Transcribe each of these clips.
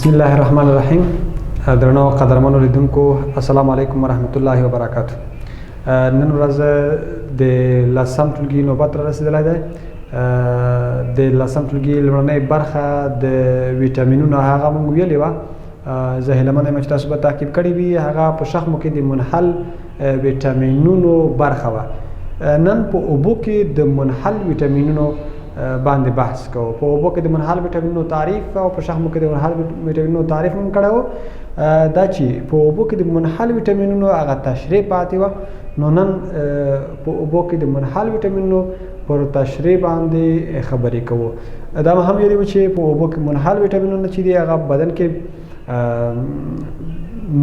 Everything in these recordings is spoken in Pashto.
بسم الله الرحمن الرحیم. درنو قدرمنو لیدونکو السلام علیکم ورحمت الله وبرکاته. نن ورځ د لسم ټولګي نوبت را رسیدلی دی. د لسم ټولګي لومړنۍ برخه د ویټامینونو هغه موږ ویلې وه. زه هیله منم چې تاسو به تعقیب کړې وي. هغه په شخمو کې د منحل ویټامینونو برخه وه. نن په اوبو کې د منحل ویټامینونو باندې بحث کوو. په اوبو کې د منحل ویټامینونو تعریف او په شخمو کې د منحل ویټامینونو تعریف هم کړی و. دا چې په اوبو کې د منحل ویټامینونو هغه تشریح پاتې وه، نو نن په اوبو کې د منحل ویټامینونو پر تشریح باندې خبرې کوو. دا هم ویلي وو چې په اوبو کې منحل ویټامینونه چې دي هغه بدن کې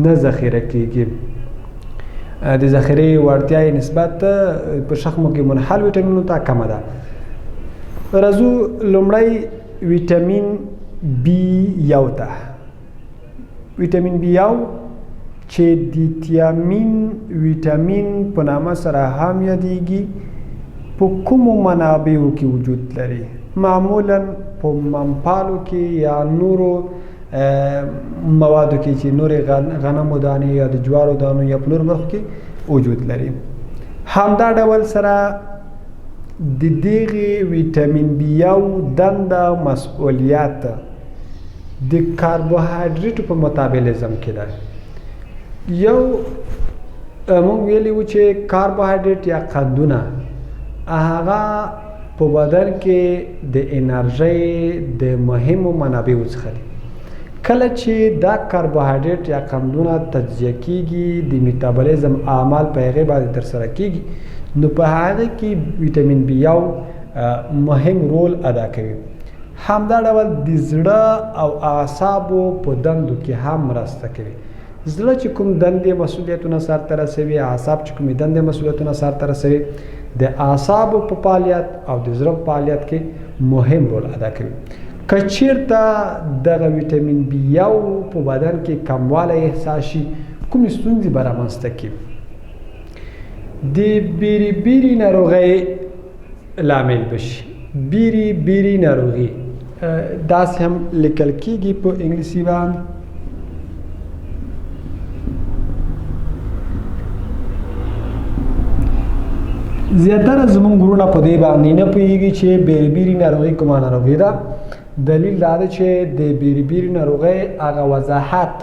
نه ذخیره کېږي. د ذخیرې وړتیا یې نسبت په شخمو کې منحل ویټامینونو ته کمه ده. راځو لومړی ویټامین بی یو ته. ویټامین بی یو چې د تیامین ویټامین په نامه سره هم یادیږي، په کومو منابعو کې وجود لري؟ معمولا په منپالو کې یا نورو موادو کې چې نورې غنمو دانې یا د جوارو دانو یا په نورو برخو کې وجود لري. همدا ډول سره د دغې ویټامین بی یو دنده مسؤلیت د کاربوهایډریټو په متابولیزم کې ده. یو موږ ویلي وو چې کاربوهایډریټ یا قندونه هغه په بدن کې د انرژۍ د مهمو منابعو څخه دي. کله چې دا کاربوهایډریټ یا قندونه تجزیه کیږي، د میتابولیزم اعمال په هغې باندې ترسره کیږي، نو په هغه کې ویټامین بی یو مهم رول ادا کوي. همدا ډول د زړه او اعصابو په دندو کې هم مرسته کوي. زړه چې کوم دندې مسؤلیتونه سرته رسوي، اعصاب چې کومې دندې مسؤلیتونه سرته رسوي، د اعصابو په فعالیت او د زړه په فعالیت کې مهم رول ادا کوي. که چیرته دغه ویټامین بی یو په بدن کې کموالی احساس شي، کومې ستونزې به رامنځته کړي؟ د بیری بیری ناروغۍ لامل بشي. بیری بیری ناروغي داسې هم لیکل کیږي په انګلیسي باندې. زیاتره زموږ وروڼه په دې باندې نه پوهېږي چې بیری بیری ناروغي کومه ناروغي ده. دلیل دا ده چې د بیری بیری ناروغۍ هغه وضاحت،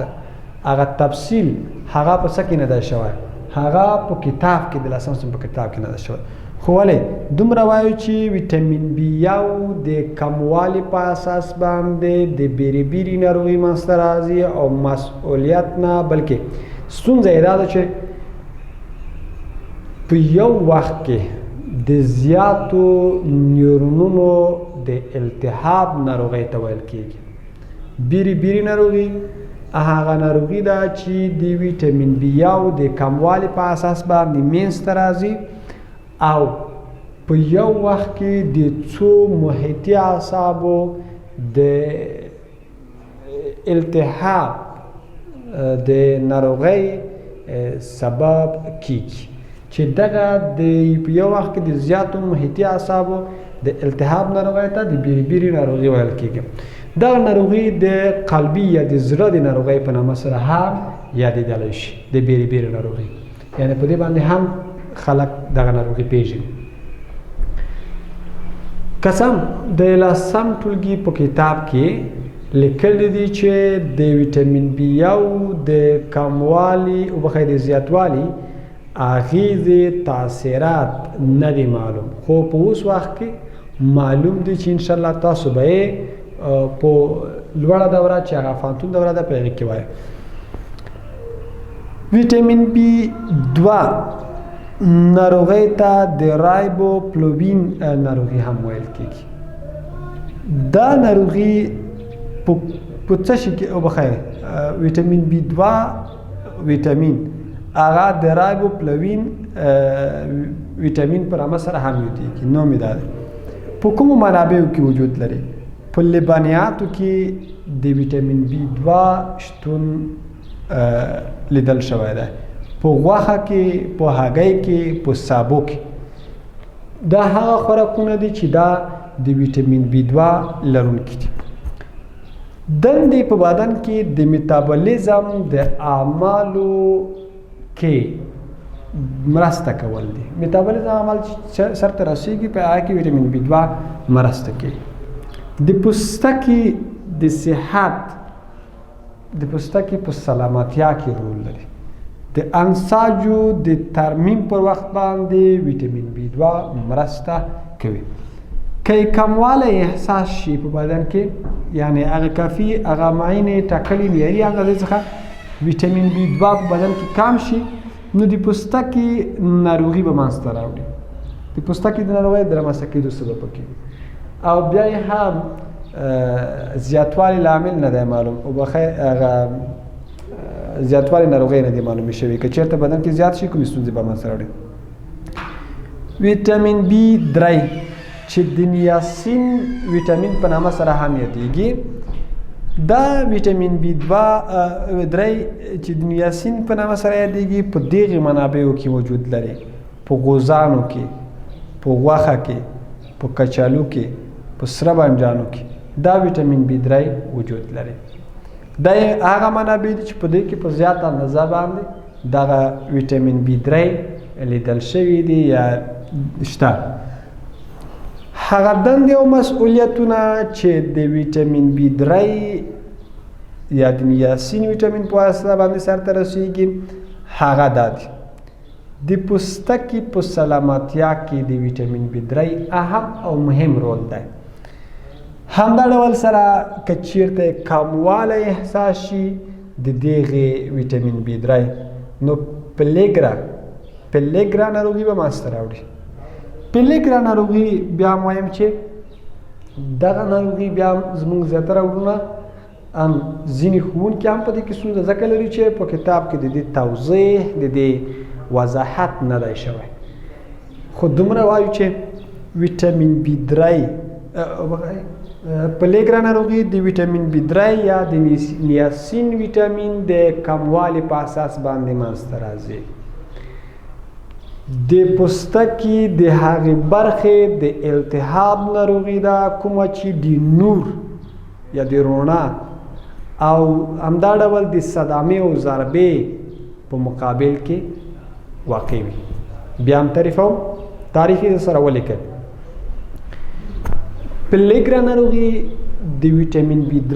هغه تفصیل هغه په څه کې نه ده شوی، هغه په کتاب کې د لسم صنف په کتاب کې نه ده شوی. خو ولې دومره وایو چې ویټامین بی یو د کموالي په اساس باندې د بیری بیری ناروغي منځته راځي او مسؤلیت نه بلکې ستونزه یې دا ده چې په یو وخت کې د زیاتو نیورونونو د التهاب ناروغۍ ته ویل کېږي. بیری بیری ناروغي هغه ناروغي ده چې د ویټامین بی یو د کموالي په اساس باندې منځته راځي او په یو وخت کې د څو محیطي اعصابو د التهاب د ناروغۍ سبب کیږي. چې دغه د یو وخت کې د زیاتو محیطي اعصابو د التهاب ناروغۍ ته د بیری بیری ناروغي ویل کیږي. دغه ناروغي د قلبي یا د زړه د ناروغۍ په نامه سره هم یادېدلی شي، د بیری بیری ناروغي. یعنې په دې باندې هم خلک دغه ناروغي پیژني. قسم د لسم ټولګي په کتاب کې لیکلی دي چې د ویټامین بی یو د کموالي او بخیر د زیاتوالي اغیزې تاثیرات نه دي معلوم، خو په اوس وخت کې معلوم دي چې انشاءالله تاسو به یې په لوړه دوره چې هغه فانتون دوره ده په هغې کې وایي. ویټامین بی دوه ناروغۍ ته د رایبوفلوین ناروغي هم ویل کېږي. دا ناروغي په څه شي کې وبخیر ویټامین بی دوه ویټامین هغه د رایبوفلوین ویټامین په نامه سره هم یادېږي. نوم یې دا دی. په کومو منابعو کې وجود لري؟ په لبنیاتو کې د ویټامین بی دوه شتون لیدل شوی دی، په غوښه کې، په هګۍ کې، په سابو کې. دا هغه خوراکونه دي چې دا د ویټامین بی دوه لرونکي دي. دندې په بدن کې د میتابولیزم د اعمالو کې مرسته کول دي. میتابولیزم عمل سرته رسیږي په هغه کې ویټامین B2 مرسته کوي. د پوستکي د صحت د پوستکي په سلامتیا کې رول لري. د انساجو د ترمیم پر وخت باندې ویټامین B2 مرسته کوي. که کموالی احساس شي په بدن کې، یعنی هغه کافي هغه معینې ټاکلې معیاري اندازې څخه ویټامین B2 په بدن کې کم شي، نو د پوستکي ناروغي به منځته راوړي. د پوستکي د ناروغۍ د رامنځته کېدو سبب کېږي. او بیا یې هم زیاتوالی لامل نه دی معلوم، او بخیر هغه زیاتوالی ناروغۍ نه دی معلومې شوي. که چېرته بدن کې زیات شي، کومې ستونزې به منځته راوړي. ویټامین B3 چې د نیاسین ویټامین په نامه سره هم یادېږي، دا ویټامین B3 چې د نیاسین په نامه سره یادېږي په دغې منابعو کې موجود لري. په غوزانو کې، په غوښه کې، په کچالو کې، په سره بانجانو کې دا ویټامین B3 وجود لري. دا هغه منابع دي چې په دې کې په زیات اندازه باندې دغه ویټامین B3 لیدل شوي دي یا شته. هغه دندې او مسؤلیتونه چې د ویټامین B3 یا د نیاسین ویټامین په واسطه باندې سرته رسیږي هغه دا دي: د پوستکي په سلامتیا کې د ویټامین B3 اهم او مهم رول دی. همدا ډول سره که چیرته کموالی احساس شي د دغې ویټامین B3 نو پیلیګرا ناروغي به منځته راوړي. پیلیګرا ناروغي بیا هم وایم چې دغه ناروغي بیا زموږ زیاتره وروڼه ځینې ښوونکي هم په دې کې ستونزه ځکه لري چې په کتاب کې د دې توضیح د دې وضاحت نه دی شوی. خو دومره وایو چې ویټامین B3 پیلیګرا ناروغي د ویټامین B3 یا د نیاسین ویټامین د کموالي په اساس باندې منځته راځي. د پوستکي د هغې برخې د التهاب ناروغي ده کومه چې د نور یا د رڼا او همدا ډول د صدمې او ضربې په مقابل کې واقع وي. بیا هم تعریف یې سره ولیکئ. پیلیګرا ناروغي د ویټامین B3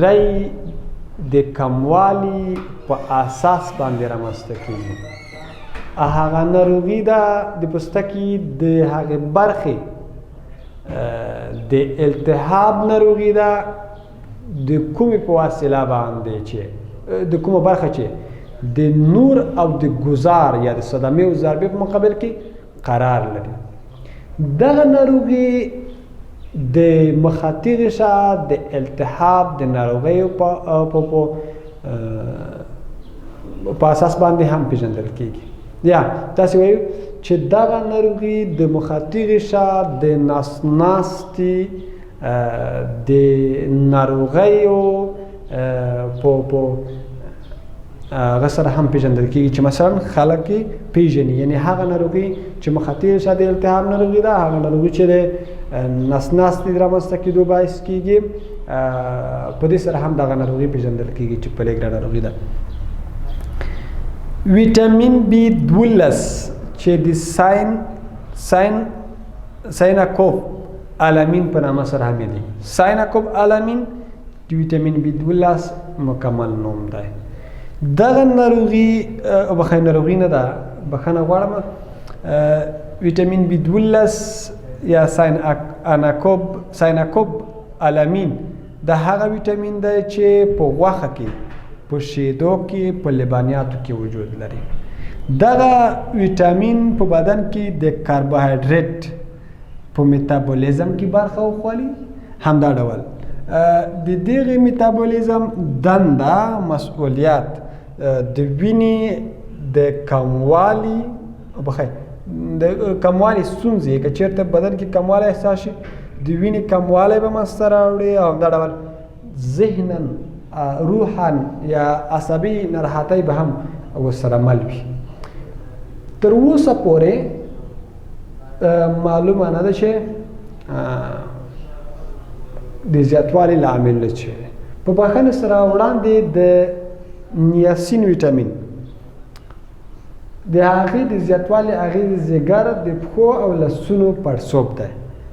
د کموالي په اساس باندې رامنځته کېږي. هغه ناروغي ده د پوستکي د هغې برخې د التهاب ناروغي ده د کومې په وسیله باندې چې د کومه برخه چې د نور او د ګزار یا د صدمې او ضربې په مقابل کې قرار لري. دغه ناروغي د مخاطي غشا د التهاب د ناروغیو په اساس باندې هم پیژندل کېږي. یا تاسې وایو چې دغه ناروغي د مخاطي غشا د ناستې د ناروغیو په هغه سره هم پیژندل کېږي چې مثلا خلک یې پیژني. یعنی هغه ناروغي چې مخاطي غشا د التهاب ناروغي ده، هغه ناروغي چې د ناستې رامنځته کېدو باعث کېږي، په دې سره هم دغه ناروغي پیژندل کېږي چې پیلیګرا ناروغي ده. ویټامین B12 چې د سایناکوب الامین په نامه سره هم دی. سایناکوب الامین د ویټامین B12 مکمل نوم دی. دغه ناروغي ناروغي نه ده، بخښنه غواړم، ویټامین B12 یا سایناکوب الامین د هغه ویټامین دی چې په غوښه کې، په شیدو کې، په لبنیاتو کې وجود لري. دغه ویټامین په بدن کې د کاربوهایډریټ په میتابولیزم کې برخه وخوالي. همدا ډول د دغې میتابولیزم دنده مسؤلیت د وینې د کموالي ستونزې، که چېرته بدن کې کموالی احساس شي د وینې کموالی به منځته راوړي، او همدا ډول ذهنا روحا یا عصبي ناراحتۍ به هم ورسره مل وي. تر اوسه پورې معلومه نه ده چې د زیاتوالي لامل څه دی. په بخښنې سره وړاندې د نیاسین ویټامین د هغې د زیاتوالي هغې د ځیګر د پښو او لاسونو پړسوب دی.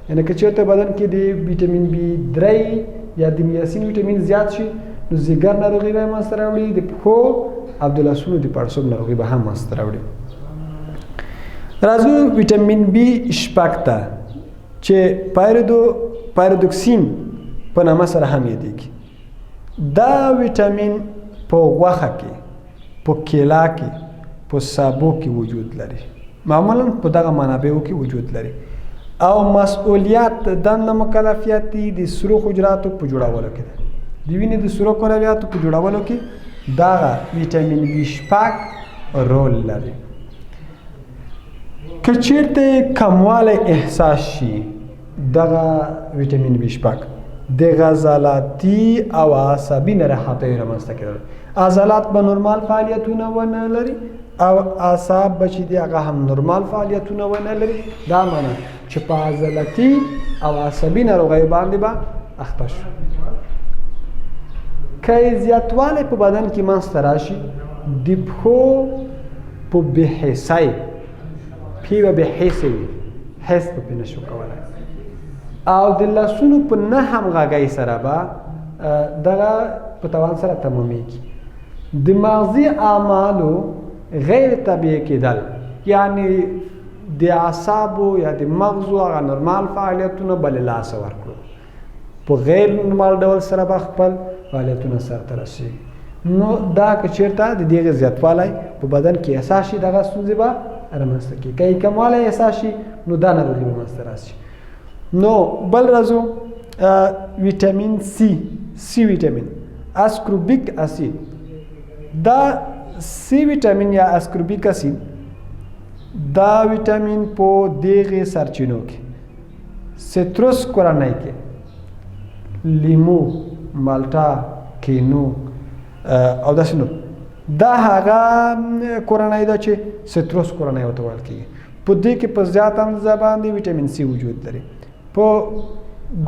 یعنې که چېرته بدن کې د ویټامین B3 یا د نیاسین ویټامین زیات شي نو ځیګر ناروغي به منځته راوړي، د پښو او د لاسونو د پړسوب ناروغي به هم منځته راوړي. راځو ویټامین B6 ته چې پایرودوکسین په نامه سره هم یادېږي. دا ویټامین په غوښه کې، په کیله کې، په سابو کې وجود لري، معمولا په دغه منابعو کې وجود لري او مسؤلیت دنده مکلفیت د سرو حجراتو په جوړولو کې ده. د وینې د سرو کرویاتو په جوړولو کې دغه ویټامین B6 رول لري. که چیرته کموالی احساس شي دغه ویټامین B6 د غزالاتي او عصبي ناراحتیو رامنځته کېدل، عضلات به نورمال فعالیتونه ونه لري او اعصاب به چې دي هغه هم نورمال فعالیتونه ونه لري. دا معنی چې په عضلاتي او عصبي ناروغیو باندې به اخته شو. که زیاتوالی په بدن کې منځته راشي د پښو په بېحسۍ، پښې به بېحسې وي، حس به پرې نشو کولی، او د لاسونو په نه همغږۍ سره به دغه په توان سره تمامیږي. د مغزي اعمالو غیر طبیعي کېدل، یعنی د اعصابو یا د مغزو هغه نورمال فعالیتونه به له لاسه ورکړو، په غیر نورمال ډول سره به خپل فعالیتونه سرته رسېږي. نو دا که چېرته د دغې زیاتوالی په بدن کې احساس شي دغه ستونزې به رامنځته کړي. که یې کموالی احساس شي نو دا ناروغي به منځته راشي. نو بل راځو ویټامین سی ویټامین، اسکوربیک اسید. دا سی ویټامین یا اسکوربیک اسید دا ویټامین په دغې سرچینو کې سیتروس کورنۍ کې لیمو، مالټا، کینو او داسې نور، دا هغه کورنۍ ده چې سیتروس کورنۍ ورته ویل کېږي. په دې کې په زیات اندازه باندې ویټامین سی وجود لري. په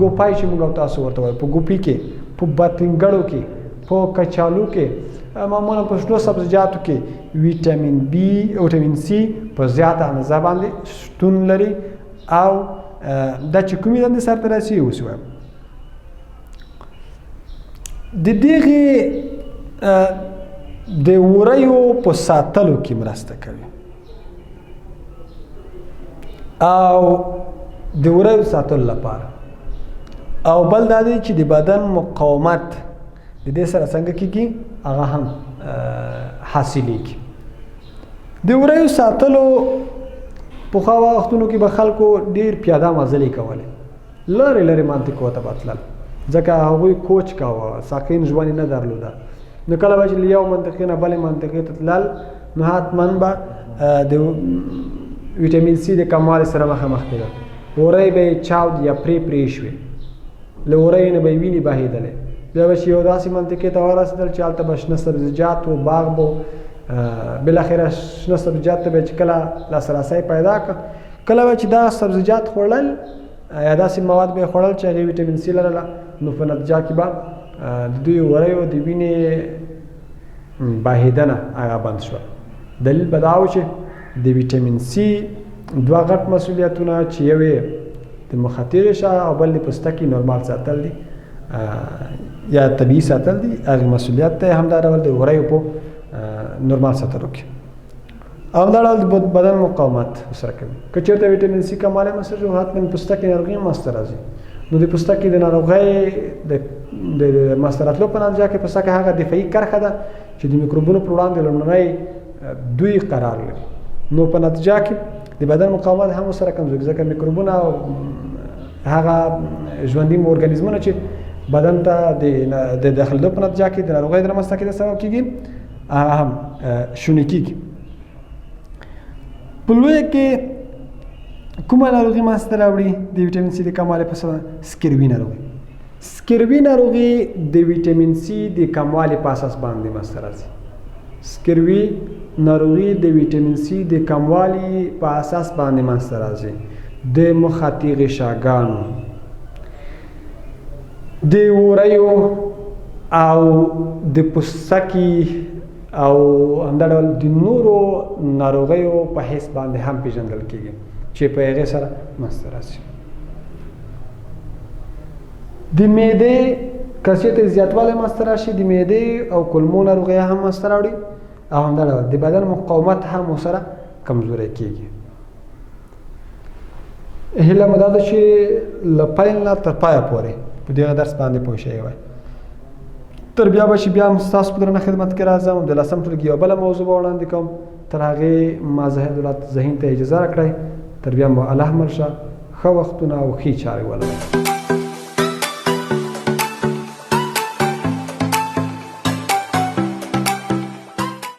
ګوپای چې موږ او تاسو ورته وایو، په ګوپي کې، په باتنګړو کې، په کچالو کې، معمولا په شنو سبزیجاتو کې ویټامین سی په زیاته اندازه باندې شتون لري او دا چې کومې دندې سرته رسي اوس وایم. د دغې د وریو په ساتلو کې مرسته کوي او د وریو ساتلو لپاره، او بل دا دی چې د بدن مقاومت د دې سره څنګه کېږي هغه هم حاصلېږي. د وریو ساتلو پخوا وختونو کې به خلکو ډېر پیاده مزلې کولې، لرې لرې منطقو ته به تلل ځکه هغوی کوچ کاوه، ساکن ژوند یې نه درلوده. نو کله به چې له یو منطقې نه بلې منطقې ته تلل نو حتما به د ویټامین سی د کموالي سره مخامخ کېدل. وری به یې چاود یا پرې شوې، له وریو نه به یې وینې بهېدلې. بیا به چې یو داسې منطقې ته ورسېدل چې هلته به شنه سبزیجات و باغ به بالاخره شنه سبزیجات ته به چې کله لاسرسی پیدا کړ، کله به چې دا سبزیجات خوړل یا داسې مواد به یې خوړل چې هغې ویټامین سی لرله، نو په نتیجه کې به د دوی وریو د وینې بهېدنه هغه بند شوه. دلیل به دا و چې د ویټامین سی دوه غټ مسؤلیتونه چې یو یې د مخاطر شه او بل د پوستکي نورمال ساتل دي یا طبیعي ساتل دي، هغې مسؤلیت ته همدا ډول د وریو په نورمال ساتلو کې او همدا ډول د بدن مقاومت سره کوي. که چېرته ویټامین سی کموالی منځته شو حتما پوستکي ناروغي منځته راځي. نو د پوستکي د ناروغۍ د منځته راتلو په نتیجه کې پوستکی هغه دفاعي کرښه ده چې د میکروبونو پر وړاندې لومړنی دوی قرار لري. نو په نتیجه کې د بدن مقاومت هم ورسره کمزوري، ځکه میکروبونه او هغه ژوندي ارګانیزمونه چې بدن ته د داخلېدو په نتیجه کې د ناروغۍ د رامنځته کېدو سبب کېږي هغه هم شونې کېږي. په لویه کې کومه ناروغي منځته راوړي د ویټامین سی د کموالي په سبب؟ سکروي ناروغي. سکروي ناروغي د ویټامین سی د کموالي په اساس باندې منځته راځي. سکروي ناروغي د ویټامین سی د کموالي په اساس باندې منځته راځي. د مخاطي غشاګانو، د وریو او د پوستکي او همدا ډول د نورو ناروغیو په حیث باندې هم پیژندل کیږي چې په هغې سره منځته راشي. د معدې کثرت زیاتوالی منځته راشي، د معدې او کولمو ناروغۍ هم منځته راوړي او همدا ډول د بدن مقاومت هم ورسره کمزوری کیږي. هیله مو دا ده چې له پیل نه تر پایه پورې په دغه درس باندې پوه شوي وای. تر بیا به چې بیا هم ستاسو په درنه خدمت کې راځم، د 10م ټولګي یوه بله موضوع به وړاندې کوم. تر هغې ما زهیر دولت ذهین ته اجازه راکړئ. تر بیا مو الله مل شه، ښه وختونه او ښې چارې ولرئ.